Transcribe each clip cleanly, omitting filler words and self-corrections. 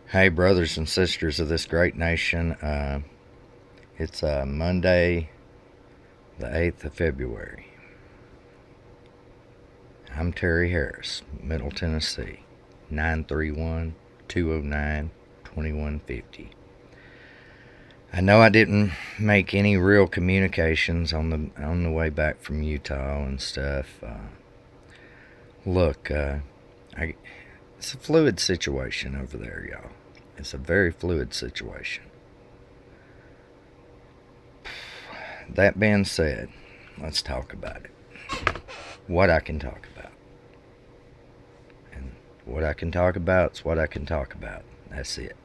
Hey, brothers and sisters of this great nation. It's Monday, the 8th of February. I'm Terry Harris, Middle Tennessee, 931 209 2150. I know I didn't make any real communications on the way back from Utah and stuff. Look, it's a fluid situation over there, y'all. It's a very fluid situation. That being said, let's talk about it. What I can talk about. And what I can talk about is what I can talk about. That's it.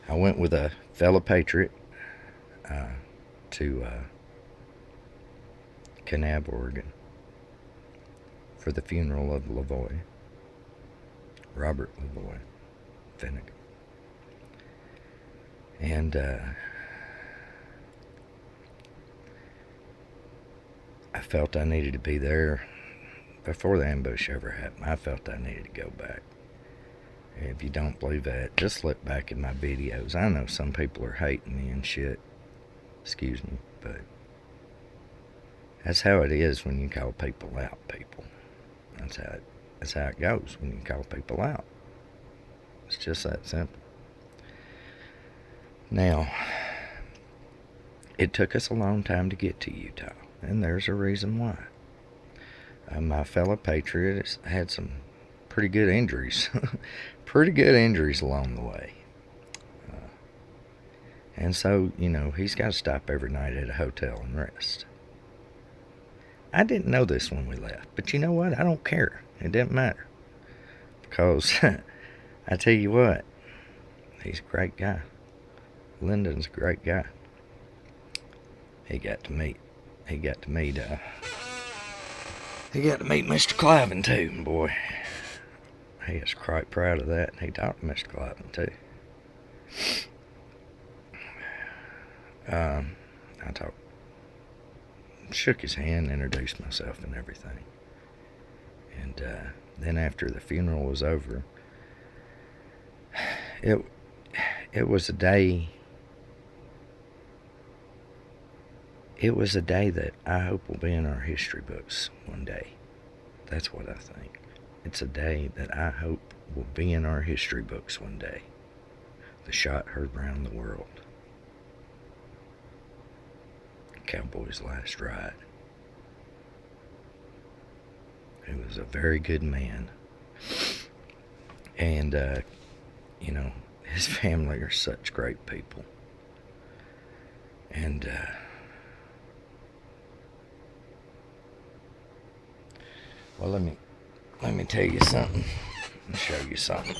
I went with a fellow patriot to Kanab, Oregon for the funeral of LaVoy, Robert LaVoy Finnegan. And I felt I needed to be there before the ambush ever happened. I felt I needed to go back. If you don't believe that, just look back at my videos. I know some people are hating me and shit. Excuse me, but that's how it is when you call people out, people. That's how it goes when you call people out. It's just that simple. Now, it took us a long time to get to Utah, and there's a reason why. My fellow patriots had some pretty good injuries. Pretty good injuries along the way. And so, he's got to stop every night at a hotel and rest. I didn't know this when we left, but you know what? I don't care. It didn't matter. Because, I tell you what, he's a great guy. Lyndon's a great guy. He got to meet Mr. Cliven too, boy. He is quite proud of that. He talked to Mr. Cliven too. I shook his hand, introduced myself and everything. And then after the funeral was over, it was a day. It was a day that I hope will be in our history books one day. That's what I think. It's a day that I hope will be in our history books one day. The shot heard round the world. Cowboy's last ride. He was a very good man. And, his family are such great people. And, well, let me tell you something. Let me show you something.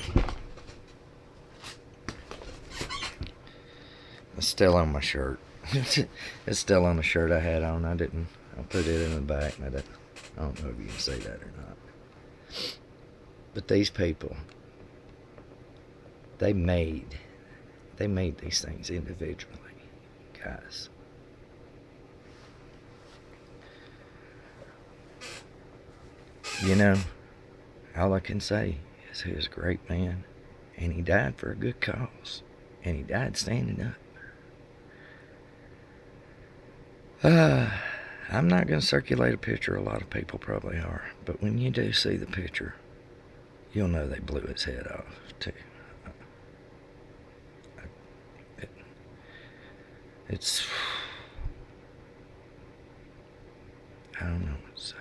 It's still on my shirt. It's still on the shirt I had on. I put it in the back. And I don't know if you can see that or not. But these people, they made these things individually, guys. All I can say is he was a great man, and he died for a good cause, and he died standing up. I'm not going to circulate a picture. A lot of people probably are, but when you do see the picture, you'll know they blew his head off too. It's, I don't know what to say.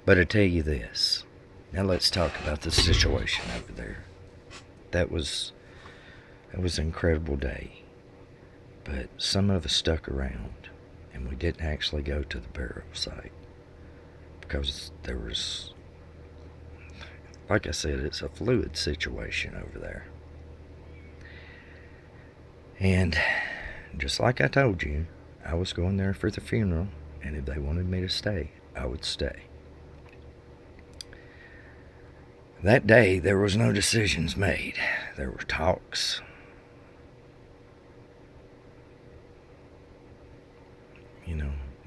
But I tell you this. Now let's talk about the situation over there. That was an incredible day. But some of us stuck around, and we didn't actually go to the burial site because there was, like I said, it's a fluid situation over there. And just like I told you, I was going there for the funeral, and if they wanted me to stay, I would stay. That day, there was no decisions made. There were talks.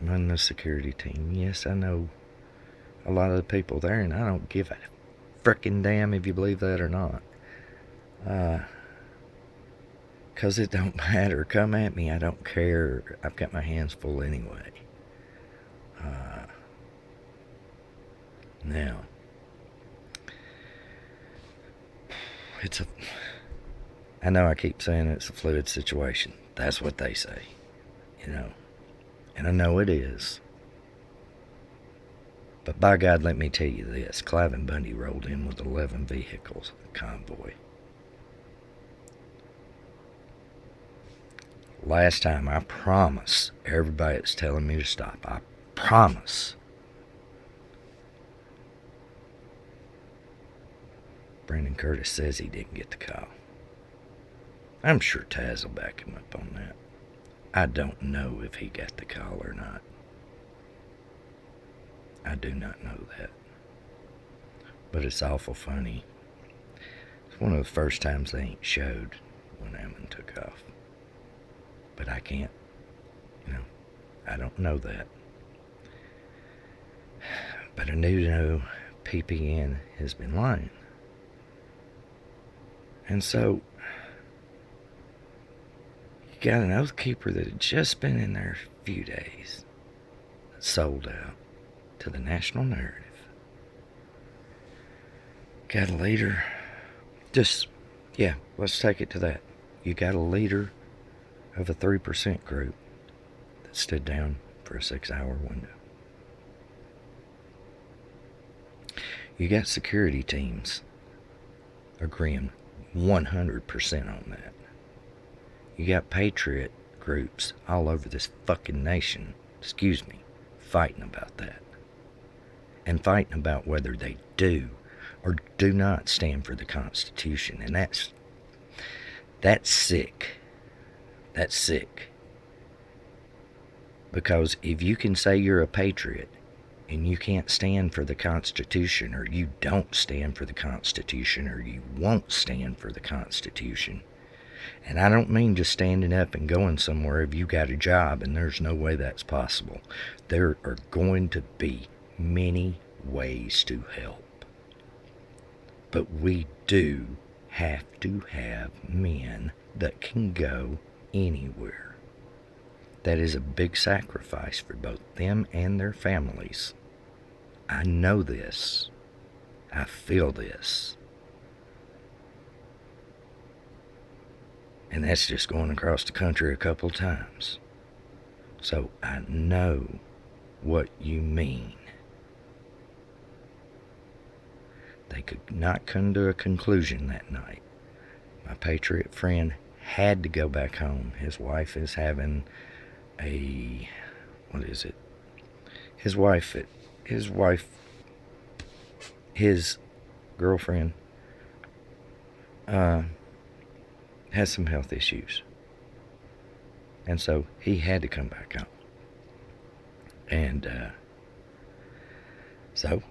Run the security team. Yes, I know a lot of the people there, and I don't give a frickin' damn if you believe that or not. 'Cause it don't matter. Come at me, I don't care. I've got my hands full anyway. Now, I know I keep saying it's a fluid situation. That's what they say, and I know it is. But by God, let me tell you this. Clive and Bundy rolled in with 11 vehicles, convoy. Last time, I promise everybody that's telling me to stop, I promise. Brandon Curtis says he didn't get the call. I'm sure Taz will back him up on that. I don't know if he got the call or not. I do not know that. But it's awful funny. It's one of the first times they ain't showed when Ammon took off. But I can't, I don't know that. But I do know PPN has been lying. And so, you got an Oath Keeper that had just been in there a few days, sold out to the national narrative. Got a leader, let's take it to that. You got a leader of a 3% group that stood down for a 6-hour window. You got security teams agreeing 100% on that. You got patriot groups all over this fucking nation, fighting about that. And fighting about whether they do or do not stand for the Constitution. And that's sick. That's sick. Because if you can say you're a patriot and you can't stand for the Constitution, or you don't stand for the Constitution, or you won't stand for the Constitution, and I don't mean just standing up and going somewhere if you got a job, and there's no way that's possible. There are going to be many ways to help. But we do have to have men that can go anywhere. That is a big sacrifice for both them and their families. I know this. I feel this. And that's just going across the country a couple times. So I know what you mean. They could not come to a conclusion that night. My patriot friend had to go back home. His wife is having his girlfriend has some health issues. And so he had to come back home. And so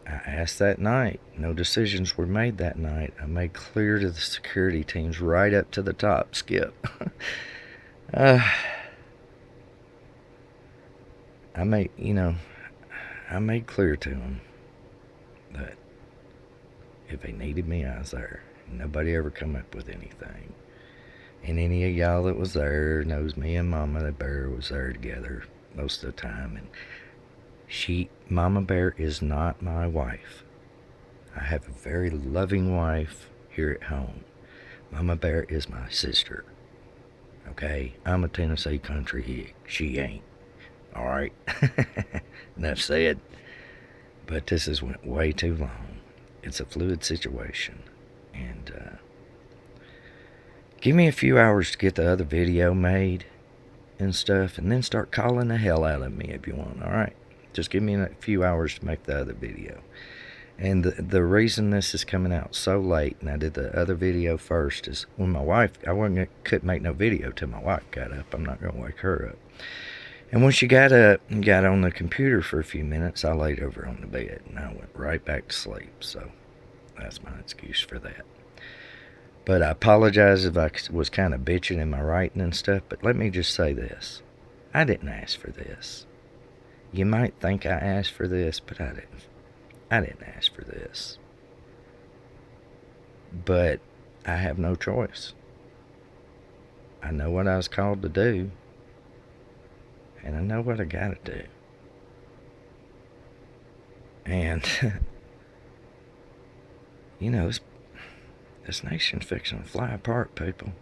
I asked that night. No decisions were made that night. I made clear to the security teams right up to the top, Skip. I made clear to them that if they needed me, I was there. Nobody ever come up with anything. And any of y'all that was there knows me and Mama the Bear was there together most of the time. And Mama Bear is not my wife. I have a very loving wife here at home. Mama Bear is my sister. Okay? I'm a Tennessee country hick. She ain't. Alright? Enough said. But this has went way too long. It's a fluid situation. And give me a few hours to get the other video made and stuff, and then start calling the hell out of me if you want. Alright? Just give me a few hours to make the other video. And the reason this is coming out so late, and I did the other video first, is when my wife, couldn't make no video till my wife got up. I'm not going to wake her up. And when she got up and got on the computer for a few minutes, I laid over on the bed, and I went right back to sleep. So that's my excuse for that. But I apologize if I was kind of bitching in my writing and stuff, but let me just say this. I didn't ask for this. You might think I asked for this, but I didn't. I didn't ask for this. But I have no choice. I know what I was called to do, and I know what I gotta do. And, you know, this nation's fixing to fly apart, people.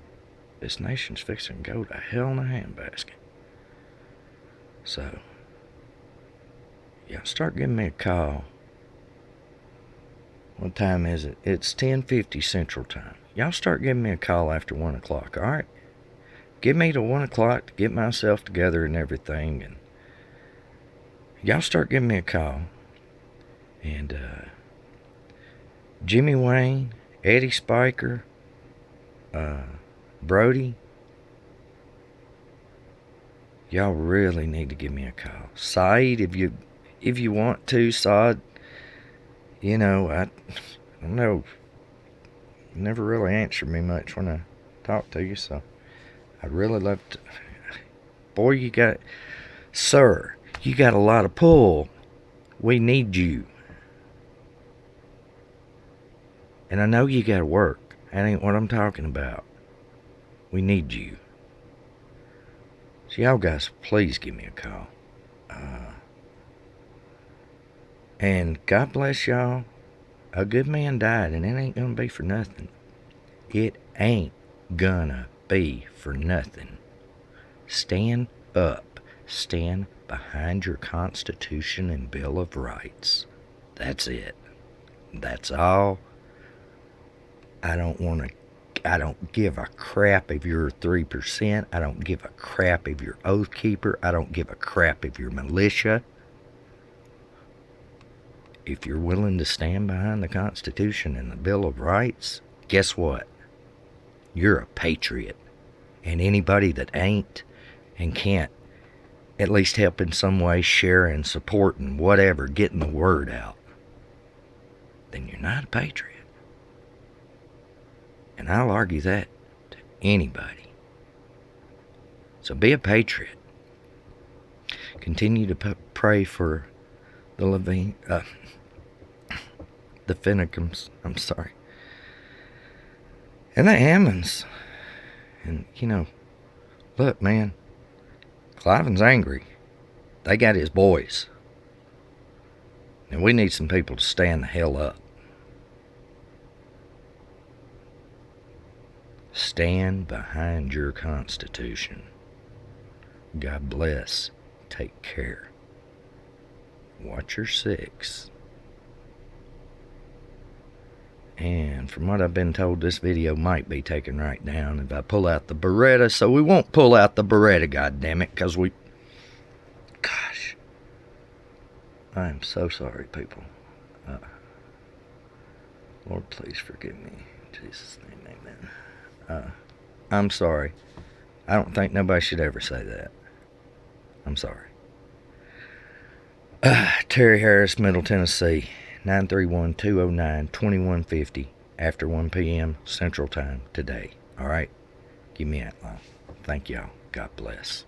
This nation's fixing to go to hell in a handbasket. So, y'all start giving me a call. What time is it? It's 10:50 Central Time. Y'all start giving me a call after 1 o'clock, alright? Give me to 1 o'clock to get myself together and everything. And y'all start giving me a call. And, Jimmy Wayne, Eddie Spiker, Brody, y'all really need to give me a call. Saeed, if you want to, Saad, you know, I don't know, you never really answer me much when I talk to you, so I'd really love to. Boy, you got a lot of pull. We need you. And I know you gotta work. That ain't what I'm talking about. We need you. So y'all guys, please give me a call. And God bless y'all. A good man died, and it ain't gonna be for nothing. It ain't gonna be for nothing. Stand up. Stand behind your Constitution and Bill of Rights. That's it. That's all. I don't give a crap if you're 3%. I don't give a crap if you're Oath Keeper. I don't give a crap if you're militia. If you're willing to stand behind the Constitution and the Bill of Rights, guess what? You're a patriot. And anybody that ain't and can't at least help in some way, sharing, supporting, whatever, getting the word out, then you're not a patriot. And I'll argue that to anybody. So be a patriot. Continue to pray for the the Finnegans, I'm sorry, and the Hammonds. And, you know, look, man, Cliven's angry. They got his boys. And we need some people to stand the hell up. Stand behind your Constitution. God bless. Take care. Watch your six. And from what I've been told, this video might be taken right down if I pull out the Beretta. So we won't pull out the Beretta, goddammit, because gosh. I am so sorry, people. Lord, please forgive me. In Jesus' name, amen. I'm sorry. I don't think nobody should ever say that. I'm sorry. Terry Harris, Middle Tennessee, 931-209-2150 after 1 p.m. Central Time today. All right? Give me that line. Thank y'all. God bless.